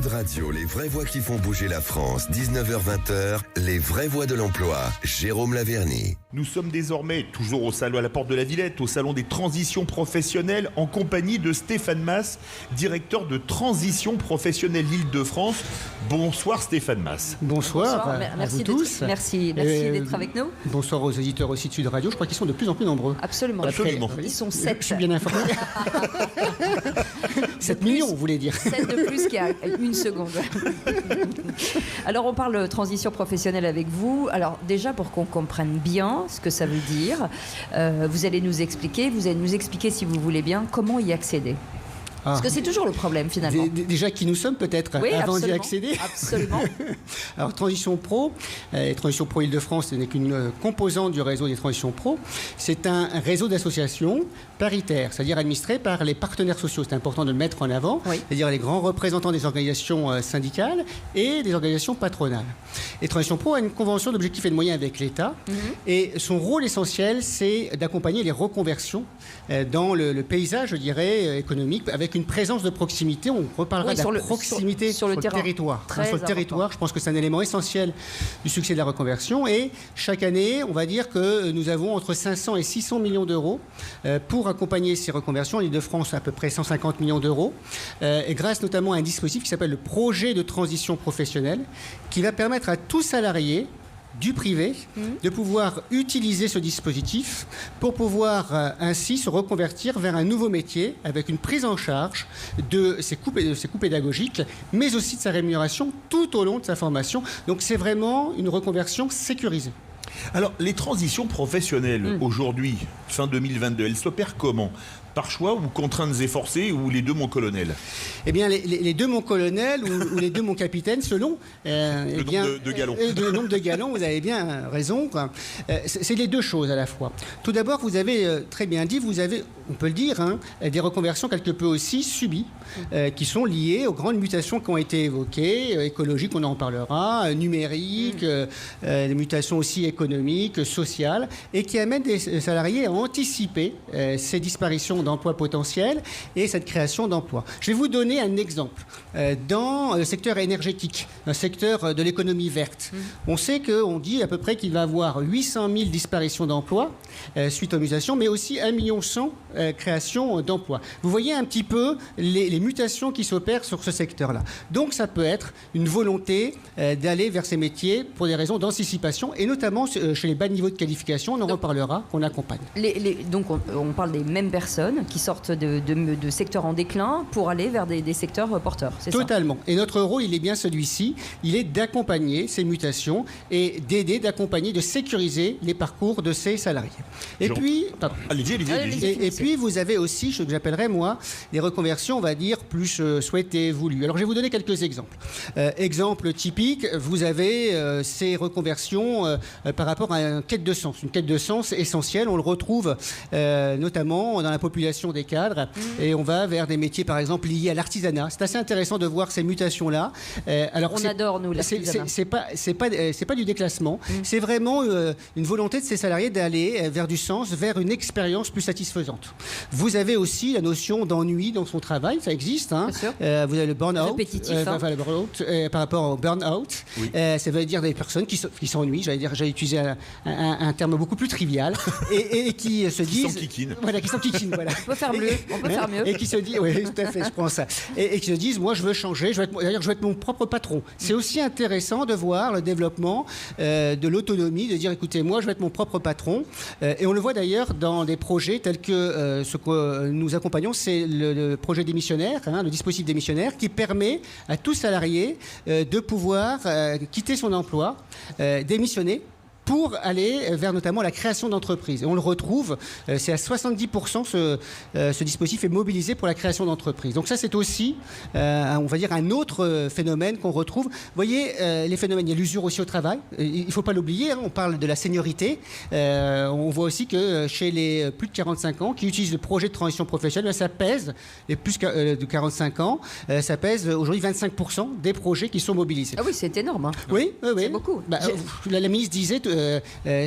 Sud Radio, les vraies voix qui font bouger la France, 19h-20h, les vraies voix de l'emploi, Jérôme Laverny. Nous sommes désormais toujours au salon à la Porte de la Villette, au salon des transitions professionnelles, en compagnie de Stéphane Masse, directeur de transition professionnelle Île-de-France. Bonsoir Stéphane Masse. Bonsoir, à merci vous tous. Merci d'être avec nous. Bonsoir aux auditeurs aussi de Sud Radio. Je crois qu'ils sont de plus en plus nombreux. Absolument. Ils sont 7. Je suis bien informé. 7 millions, vous voulez dire. 7 de plus qu'il y a une seconde. Alors, on parle transition professionnelle avec vous. Alors, déjà, pour qu'on comprenne bien ce que ça veut dire, vous allez nous expliquer, si vous voulez bien, comment y accéder. Parce que c'est toujours le problème, finalement. Déjà, qui nous sommes, peut-être, oui, avant d'y accéder. Absolument. Alors, Transition Pro, Transition Pro Île-de-France, ce n'est qu'une composante du réseau des Transitions Pro. C'est un réseau d'associations paritaires, c'est-à-dire administré par les partenaires sociaux. C'est important de le mettre en avant, oui. C'est-à-dire les grands représentants des organisations syndicales et des organisations patronales. Et Transition Pro a une convention d'objectifs et de moyens avec l'État. Et son rôle essentiel, c'est d'accompagner les reconversions dans le paysage, je dirais, économique, avec une présence de proximité. On reparlera de la proximité sur le territoire. Sur le territoire, je pense que c'est un élément essentiel du succès de la reconversion. Et chaque année, on va dire que nous avons entre 500 et 600 millions d'euros pour accompagner ces reconversions. En Île-de-France, à peu près 150 millions d'euros. Et grâce notamment à un dispositif qui s'appelle le projet de transition professionnelle, qui va permettre à tout salarié du privé, de pouvoir utiliser ce dispositif pour pouvoir ainsi se reconvertir vers un nouveau métier avec une prise en charge de ses coûts pédagogiques, mais aussi de sa rémunération tout au long de sa formation. Donc c'est vraiment une reconversion sécurisée. Alors, les transitions professionnelles, aujourd'hui, fin 2022, elles s'opèrent comment ? Par choix ou contraintes et forcées, ou les deux, mon colonel ? Eh bien, les deux, mon colonel, ou les deux, mon capitaine, selon... le nombre de galons. Le nombre de galons, vous avez bien raison, quoi. C'est les deux choses à la fois. Tout d'abord, vous avez très bien dit, vous avez, on peut le dire, des reconversions quelque peu aussi subies, qui sont liées aux grandes mutations qui ont été évoquées, écologiques, on en parlera, numériques, des mutations aussi économiques, sociales, et qui amènent des salariés à anticiper ces disparitions d'emplois potentiels et cette création d'emplois. Je vais vous donner un exemple. Dans le secteur énergétique, un secteur de l'économie verte, on sait qu'on dit à peu près qu'il va y avoir 800 000 disparitions d'emplois suite aux mutations, mais aussi 1,1 million créations d'emplois. Vous voyez un petit peu les mutations qui s'opèrent sur ce secteur-là. Donc ça peut être une volonté d'aller vers ces métiers pour des raisons d'anticipation, et notamment chez les bas niveaux de qualification, on en reparlera, qu'on accompagne. Donc on parle des mêmes personnes qui sortent de secteurs en déclin pour aller vers des secteurs porteurs, c'est ça ? Totalement. Et notre rôle, il est bien celui-ci. Il est d'accompagner ces mutations et d'aider, d'accompagner, de sécuriser les parcours de ces salariés. Et puis... Allez-y. Et puis, vous avez aussi, ce que j'appellerais, moi, des reconversions, on va dire, plus souhaitées, voulues. Alors, je vais vous donner quelques exemples. Exemple typique, vous avez ces reconversions par rapport à une quête de sens essentielle. On le retrouve notamment dans la population des cadres, et on va vers des métiers, par exemple, liés à l'artisanat. C'est assez intéressant de voir ces mutations-là. On adore, nous, l'artisanat. C'est pas du déclassement. C'est vraiment une volonté de ces salariés d'aller vers du sens, vers une expérience plus satisfaisante. Vous avez aussi la notion d'ennui dans son travail, ça existe. Vous avez le burn-out. Répétitif. Le burn-out par rapport au burn-out. Oui. Ça veut dire des personnes qui s'ennuient. J'allais utiliser un terme beaucoup plus trivial et qui se disent... Qui s'enquiquinent, voilà. On peut faire mieux. Et qui se disent, oui, tout à fait, je prends ça. Et qui se disent, moi, je veux changer, je veux être mon propre patron. C'est aussi intéressant de voir le développement de l'autonomie, de dire, écoutez, moi, je veux être mon propre patron. Et on le voit d'ailleurs dans des projets tels que ce que nous accompagnons, c'est le projet démissionnaire, le dispositif démissionnaire, qui permet à tout salarié de pouvoir quitter son emploi, démissionner, pour aller vers notamment la création d'entreprises. Et on le retrouve, c'est à 70% ce dispositif est mobilisé pour la création d'entreprises. Donc ça, c'est aussi, on va dire, un autre phénomène qu'on retrouve. Vous voyez, les phénomènes, il y a l'usure aussi au travail. Il ne faut pas l'oublier, on parle de la seniorité. On voit aussi que chez les plus de 45 ans qui utilisent le projet de transition professionnelle, ça pèse, les plus de 45 ans, ça pèse aujourd'hui 25% des projets qui sont mobilisés. Ah oui, c'est énorme. Oui. C'est beaucoup. La ministre disait...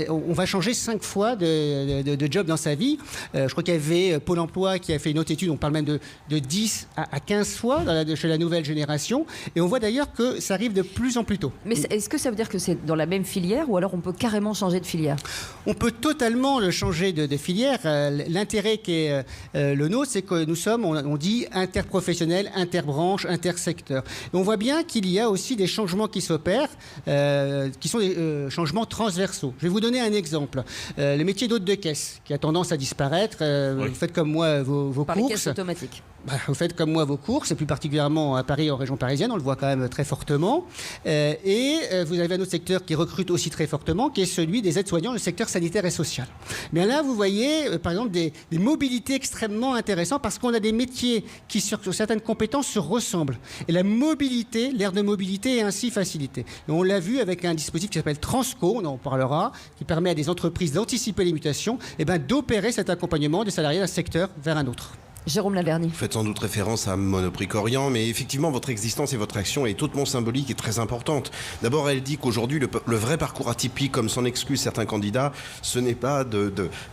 on va changer 5 fois de job dans sa vie. Je crois qu'il y avait Pôle emploi qui a fait une autre étude, on parle même de 10 à 15 fois chez la nouvelle génération. Et on voit d'ailleurs que ça arrive de plus en plus tôt. Mais est-ce que ça veut dire que c'est dans la même filière ou alors on peut carrément changer de filière? On peut totalement le changer de filière. L'intérêt qui est le nôtre, c'est que nous sommes, on dit, interprofessionnels, interbranches, intersecteurs. Et on voit bien qu'il y a aussi des changements qui s'opèrent, qui sont des changements transversaux. Je vais vous donner un exemple. Le métier d'hôte de caisse, qui a tendance à disparaître. Vous faites comme moi vos courses. Par les caisses automatiques. Vous faites comme moi vos courses, et plus particulièrement à Paris, en région parisienne, on le voit quand même très fortement. Et vous avez un autre secteur qui recrute aussi très fortement, qui est celui des aides-soignants, le secteur sanitaire et social. Mais là, vous voyez, par exemple, des mobilités extrêmement intéressantes, parce qu'on a des métiers qui, sur certaines compétences, se ressemblent. Et la mobilité, l'ère de mobilité est ainsi facilitée. Et on l'a vu avec un dispositif qui s'appelle Transco, on en parlera, qui permet à des entreprises d'anticiper les mutations, et d'opérer cet accompagnement des salariés d'un secteur vers un autre. Jérôme Laverny. Vous faites sans doute référence à Monoprix Corian, mais effectivement, votre existence et votre action est hautement symbolique et très importante. D'abord, elle dit qu'aujourd'hui, le vrai parcours atypique, comme s'en excusent certains candidats, ce n'est pas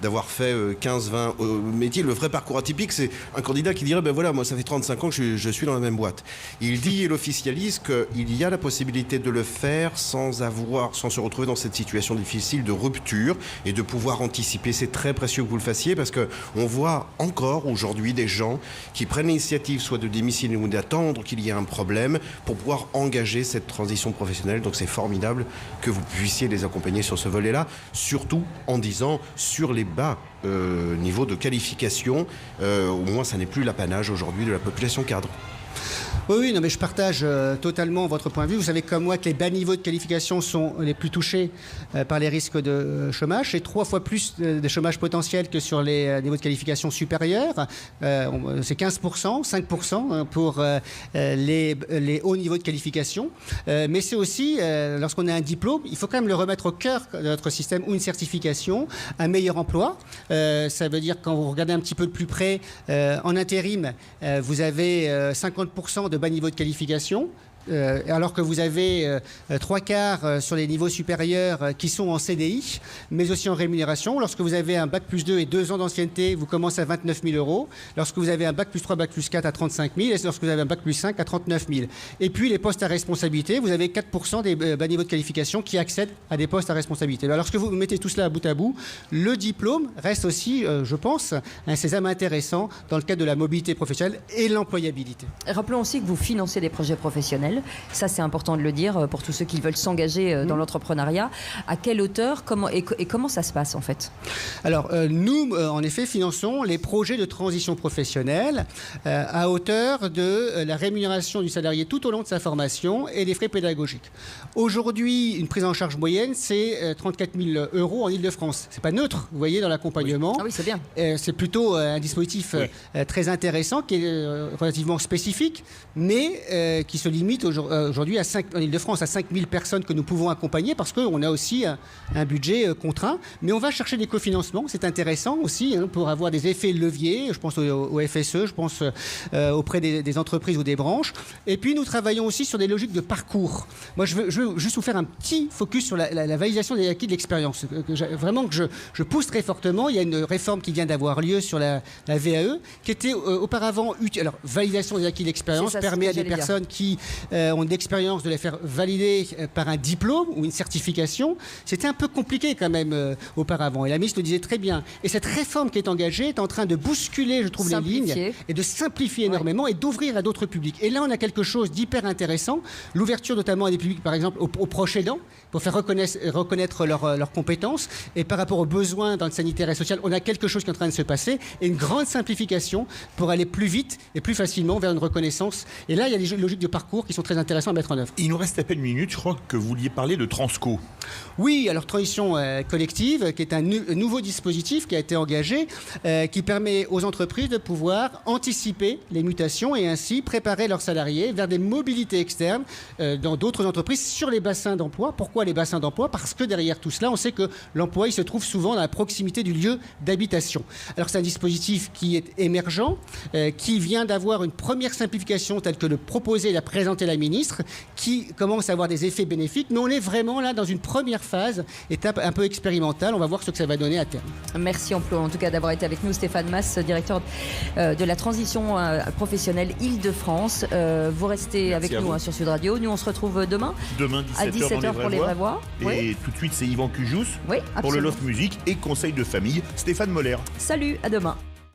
d'avoir fait 15-20 métiers. Le vrai parcours atypique, c'est un candidat qui dirait, moi, ça fait 35 ans que je suis dans la même boîte. Il dit, il officialise qu'il y a la possibilité de le faire sans se retrouver dans cette situation difficile de rupture et de pouvoir anticiper. C'est très précieux que vous le fassiez, parce qu'on voit encore aujourd'hui des gens qui prennent l'initiative soit de démissionner ou d'attendre qu'il y ait un problème pour pouvoir engager cette transition professionnelle. Donc c'est formidable que vous puissiez les accompagner sur ce volet-là, surtout en disant sur les bas niveaux de qualification, au moins ça n'est plus l'apanage aujourd'hui de la population cadre. Oui, non, mais je partage totalement votre point de vue. Vous savez comme moi que les bas niveaux de qualification sont les plus touchés par les risques de chômage. C'est 3 fois plus de chômage potentiel que sur les niveaux de qualification supérieurs. C'est 15%, 5% pour les hauts niveaux de qualification. Mais c'est aussi, lorsqu'on a un diplôme, il faut quand même le remettre au cœur de notre système, ou une certification, un meilleur emploi. Ça veut dire, quand vous regardez un petit peu de plus près, en intérim, vous avez 50% de bas niveau de qualification. Alors que vous avez 3/4 sur les niveaux supérieurs qui sont en CDI, mais aussi en rémunération. Lorsque vous avez un bac plus 2 et 2 ans d'ancienneté, vous commencez à 29 000 euros. Lorsque vous avez un bac plus 3, bac plus 4 à 35 000, et lorsque vous avez un bac plus 5 à 39 000. Et puis les postes à responsabilité, vous avez 4% des bas niveaux de qualification qui accèdent à des postes à responsabilité. Alors, lorsque vous mettez tout cela bout à bout, le diplôme reste aussi, je pense, un sésame intéressant dans le cadre de la mobilité professionnelle et l'employabilité. Rappelons aussi que vous financez des projets professionnels. Ça, c'est important de le dire pour tous ceux qui veulent s'engager dans l'entrepreneuriat. À quelle hauteur, comment ça se passe en fait? Alors, nous, en effet, finançons les projets de transition professionnelle à hauteur de la rémunération du salarié tout au long de sa formation et des frais pédagogiques. Aujourd'hui, une prise en charge moyenne, c'est 34 000 euros en Ile-de-France. C'est pas neutre, vous voyez, dans l'accompagnement. Oui. Ah oui, c'est bien. C'est plutôt un dispositif très intéressant, qui est relativement spécifique, mais qui se limite aujourd'hui en Ile-de-France à 5 000 personnes que nous pouvons accompagner, parce qu'on a aussi un budget contraint. Mais on va chercher des cofinancements, c'est intéressant aussi, pour avoir des effets leviers. Je pense au FSE, je pense auprès des entreprises ou des branches. Et puis nous travaillons aussi sur des logiques de parcours. Moi, je veux juste vous faire un petit focus sur la validation des acquis de l'expérience. Vraiment que je pousse très fortement. Il y a une réforme qui vient d'avoir lieu sur la VAE, qui était auparavant utile. Alors, validation des acquis de l'expérience permet à des personnes qui ont de l'expérience de les faire valider par un diplôme ou une certification. C'était un peu compliqué quand même auparavant. Et la ministre le disait très bien. Et cette réforme qui est engagée est en train de bousculer, je trouve, les lignes et de simplifier énormément et d'ouvrir à d'autres publics. Et là, on a quelque chose d'hyper intéressant. L'ouverture notamment à des publics, par exemple, aux proches aidants, pour faire reconnaître leurs compétences. Et par rapport aux besoins dans le sanitaire et social, on a quelque chose qui est en train de se passer. Et une grande simplification pour aller plus vite et plus facilement vers une reconnaissance. Et là, il y a des logiques de parcours qui sont très intéressants à mettre en œuvre. Il nous reste à peine une minute, je crois que vous vouliez parler de Transco. Oui, alors transition collective, qui est un nouveau dispositif qui a été engagé, qui permet aux entreprises de pouvoir anticiper les mutations et ainsi préparer leurs salariés vers des mobilités externes dans d'autres entreprises sur les bassins d'emploi. Pourquoi les bassins d'emploi? Parce que derrière tout cela, on sait que l'emploi il se trouve souvent dans la proximité du lieu d'habitation. Alors c'est un dispositif qui est émergent, qui vient d'avoir une première simplification telle que le proposer et la présenter la la ministre, qui commence à avoir des effets bénéfiques. Mais on est vraiment là dans une première phase, étape un peu expérimentale. On va voir ce que ça va donner à terme. Merci Emploi, en tout cas, d'avoir été avec nous. Stéphane Masse, directeur de la transition professionnelle Île-de-France. Vous restez avec nous sur Sud Radio. Nous, on se retrouve demain. Demain, 17h, à 17h pour les vraies voix. Et Oui. tout de suite, c'est Yvan Cujous Oui, pour le absolument. Loft Music et conseil de famille, Stéphane Moller. Salut, à demain.